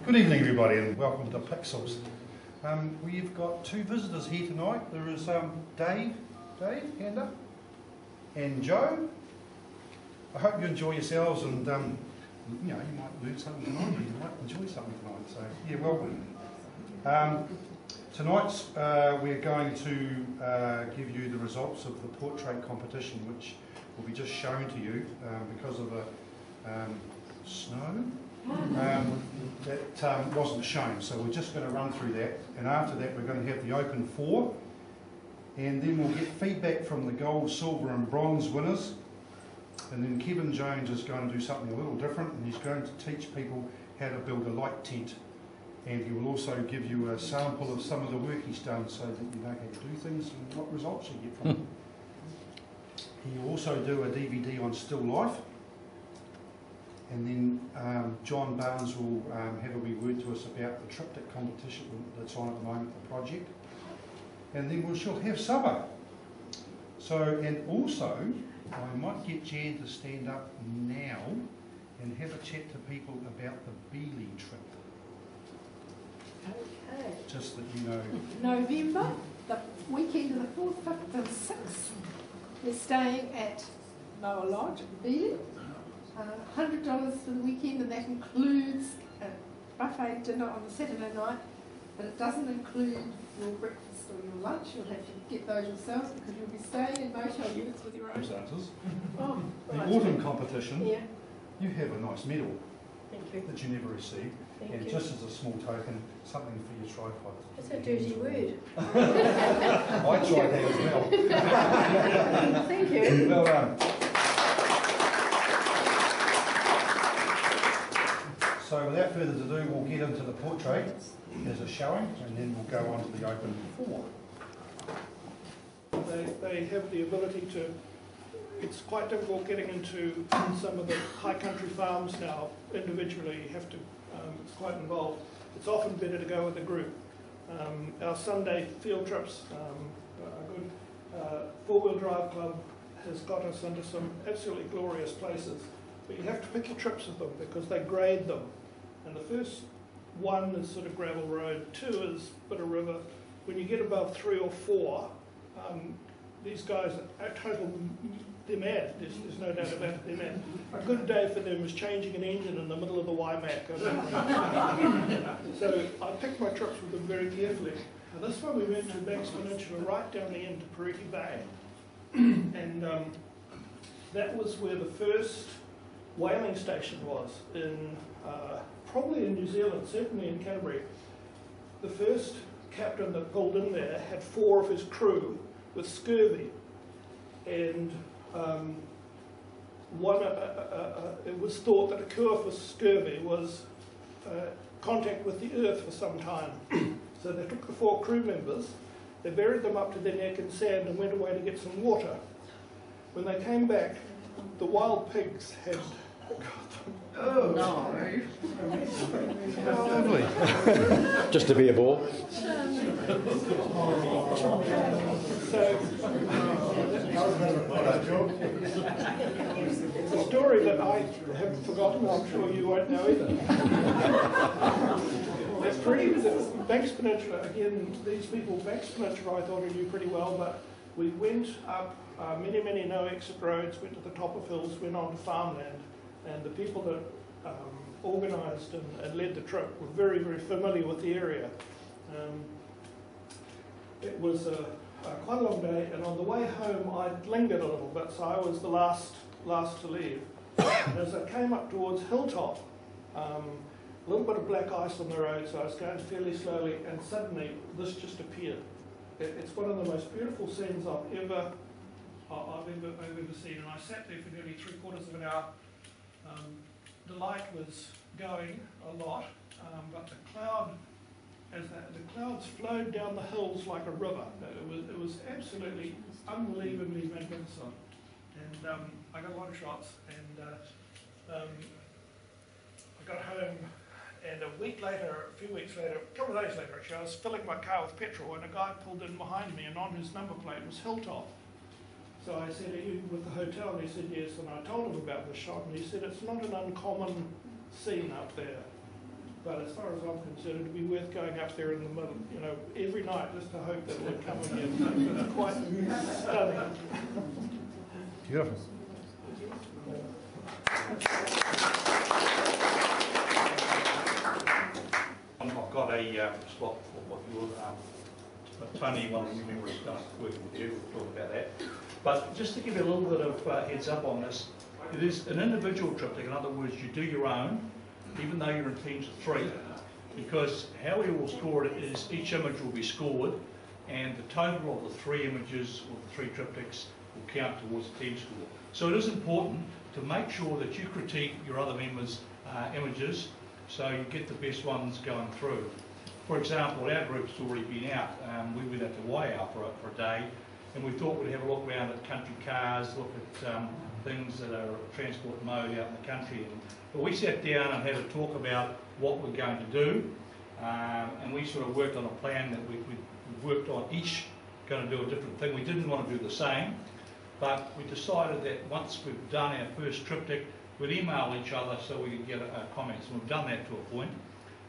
Good evening everybody and welcome to the Pixels. We've got two visitors here tonight. There is Dave, hand up, and Joe. I hope you enjoy yourselves and you might learn something tonight and you might enjoy something tonight. So yeah, welcome. Tonight we're going to give you the results of the portrait competition, which will be just shown to you because of the snow. That wasn't shown, so we're just going to run through that, and after that we're going to have the open four, and then we'll get feedback from the gold, silver and bronze winners, and then Kevin Jones is going to do something a little different, and he's going to teach people how to build a light tent, and he will also give you a sample of some of the work he's done so that you know how to do things and what results you get from it. He will also do a DVD on still life. And then John Barnes will have a wee word to us about the triptych competition that's on at the moment, the project. And then we shall have supper. So, and also, I might get Jan to stand up now and have a chat to people about the Beeley trip. Okay. Just that you know. November, the weekend of the 4th, 5th and 6th. We're staying at Noah Lodge, Beeley. $100 for the weekend, and that includes a buffet dinner on the Saturday night, but it doesn't include your breakfast or your lunch. You'll have to get those yourselves because you'll be staying in motel units with your own. Oh, right. The autumn competition, yeah. You have a nice medal. Thank you. That you never received, and just as a small token, something for your tripod. That's a dirty word. I tried that as well. Thank you. Well done. So without further ado, we'll get into the portrait as a showing, and then we'll go on to the open four. They have the ability to, it's quite difficult getting into some of the high country farms now individually. You have to, it's quite involved. It's often better to go with a group. Our Sunday field trips, a good four-wheel drive club has got us into some absolutely glorious places. But you have to pick your trips with them because they grade them. And the first one is sort of gravel road, 2 is a bit of river. When you get above 3 or 4, these guys are total, they're mad. There's no doubt about it, they're mad. A good day for them is changing an engine in the middle of the Waimak. So I picked my trips with them very carefully. Now this one we went to Banks Peninsula right down the end to Peretti Bay. And that was where the first whaling station was in probably in New Zealand, certainly in Canterbury. The first captain that pulled in there had 4 of his crew with scurvy, and it was thought that a cure for scurvy was contact with the earth for some time. So they took the 4 crew members, they buried them up to their neck in sand and went away to get some water. When they came back, the wild pigs had Oh no! Lovely. Just to be a bore. So, it's a story that I have forgotten. I'm sure you won't know either. It's pretty. Banks Peninsula again. These people, Banks Peninsula, I thought I knew pretty well, but we went up many no exit roads, went to the top of hills, went on to farmland. And the people that organised and led the trip were very familiar with the area. It was quite a long day, and on the way home I lingered a little bit, so I was the last to leave. And as I came up towards Hilltop, a little bit of black ice on the road, so I was going fairly slowly, and suddenly this just appeared. It's one of the most beautiful scenes I've ever seen, and I sat there for nearly 3/4 of an hour. The light was going a lot, but the clouds flowed down the hills like a river. It was absolutely unbelievably magnificent, and I got a lot of shots. And I got home, and a few weeks later, a couple of days later, actually, I was filling my car with petrol, and a guy pulled in behind me, and on his number plate was Hilltop. So I said, "Are you with the hotel?" And he said, "Yes." And I told him about the shot, and he said, "It's not an uncommon scene up there." But as far as I'm concerned, it'd be worth going up there in the middle, you know, every night just to hope that it would come again. It's quite stunning. Beautiful. I've got a slot for what you're, Tony, one of you members, working with you, we'll talk about that. But just to give you a little bit of heads up on this, it is an individual triptych. In other words, you do your own, even though you're in teams of 3, because how we will score it is each image will be scored, and the total of the 3 images or the 3 triptychs will count towards the team score. So it is important to make sure that you critique your other members' images, so you get the best ones going through. For example, our group's already been out. We went out to Waiau for a day, and we thought we'd have a look around at country cars, look at things that are transport mode out in the country. But we sat down and had a talk about what we're going to do, and we sort of worked on a plan that we worked on, each going to do a different thing. We didn't want to do the same, but we decided that once we've done our first triptych, we'd email each other so we could get comments, and we've done that to a point.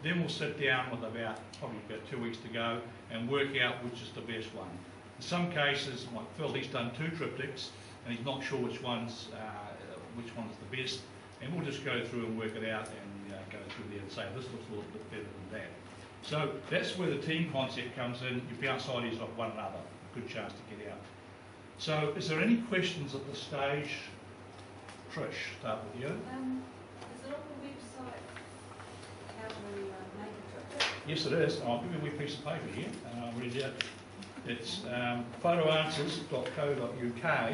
Then we'll sit down with probably about 2 weeks to go and work out which is the best one. In some cases, like Phil, he's done 2 triptychs and he's not sure which one's the best, and we'll just go through and work it out and go through there and say this looks a little bit better than that. So that's where the team concept comes in. You bounce ideas off one another, good chance to get out. So is there any questions at this stage? Trish, start with you. Is it on the website how to make a triptych? Yes, it is. I'll give you a wee piece of paper here. I'll read it out. It's photoanswers.co.uk.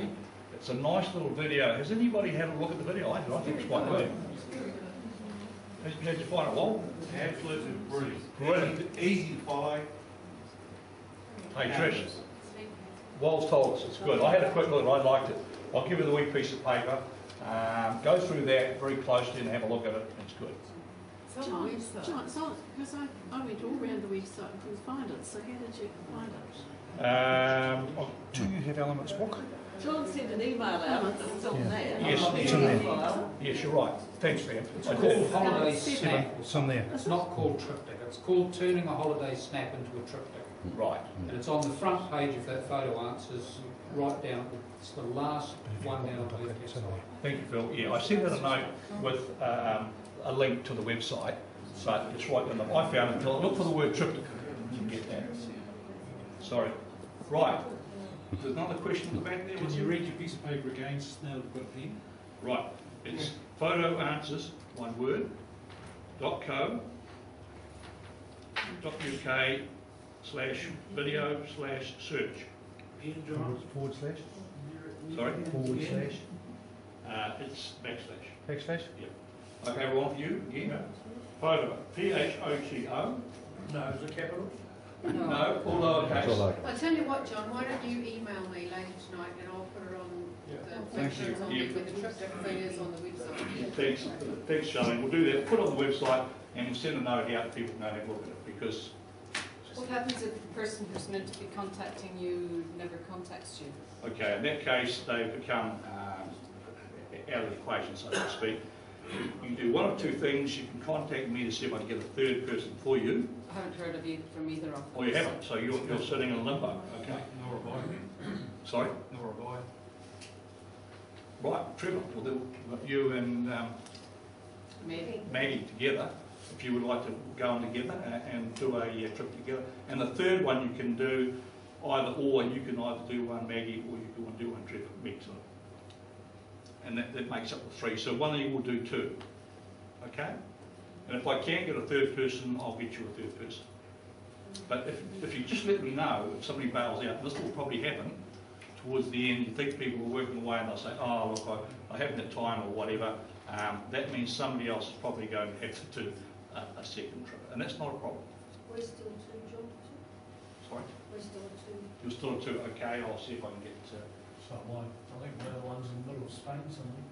It's a nice little video. Has anybody had a look at the video? I think it's quite good. How'd you find it, Wal? Absolutely brilliant. Brilliant. Easy to follow. Hey, Trish. Wal's told us it's good. I had a quick look and I liked it. I'll give you the wee piece of paper. Go through that very closely and have a look at it. It's good. John, because I went all around the website and couldn't find it, so how did you find it? Do you have Element's book? John sent an email out, it's on there. Yes, it's in there. Yes, you're right. Thanks, Pam. It's called Holiday Seven. Snap. It's in there. It's not called triptych. It's called turning a holiday snap into a triptych. Right. And it's on the front page of that photo answers, right down. It's the last one down on the left side. Thank you, Phil. Yeah, I sent out a note with a link to the website, but it's right in the. I found it. Look for the word triptych. You can get that. Sorry. Right. There's another question in the back there. Can you read your piece of paper again, just now to put it in? Right. It's photo answers, one word, .co.uk /video/search. Ian, John? Forward slash? Sorry? Forward slash? It's backslash. Backslash? Okay, we're on for you again. Photo. PHOTO. No, is it capital? No, all lowercase. I tell you what, John, why don't you email me later tonight and I'll put it on the, make sure it's on Yeah. the triptych thing is on the website. Thanks, Charlene. We'll do that. Put it on the website and we'll send a note out to people know have a look at it because. What happens if the person who's meant to be contacting you never contacts you? Okay, in that case, they become out of the equation, so to speak. You can do one of 2 things. You can contact me to see if I can get a 3rd person for you. I haven't heard of you from either of them. Or you haven't, so you're sitting in limbo. Okay. Nor have I. Sorry? Nor have I. Right, Trevor, we'll do you and Maybe. Maggie together, if you would like to go on together and do a trip together. And the 3rd one you can do either or. You can either do one Maggie or you can do one Trevor, mix it. And that makes up the 3. So one of you will do 2. Okay? And if I can't get a 3rd person, I'll get you a 3rd person. But if you just let me know, if somebody bails out, this will probably happen towards the end, you think people are working away and they'll say, oh look, I haven't had time or whatever, that means somebody else is probably going to have to do a 2nd trip. And that's not a problem. We're still 2, John? Sorry? We're still 2. You're still 2, okay, I'll see if I can get... So I think the other one's in the middle of Spain somewhere.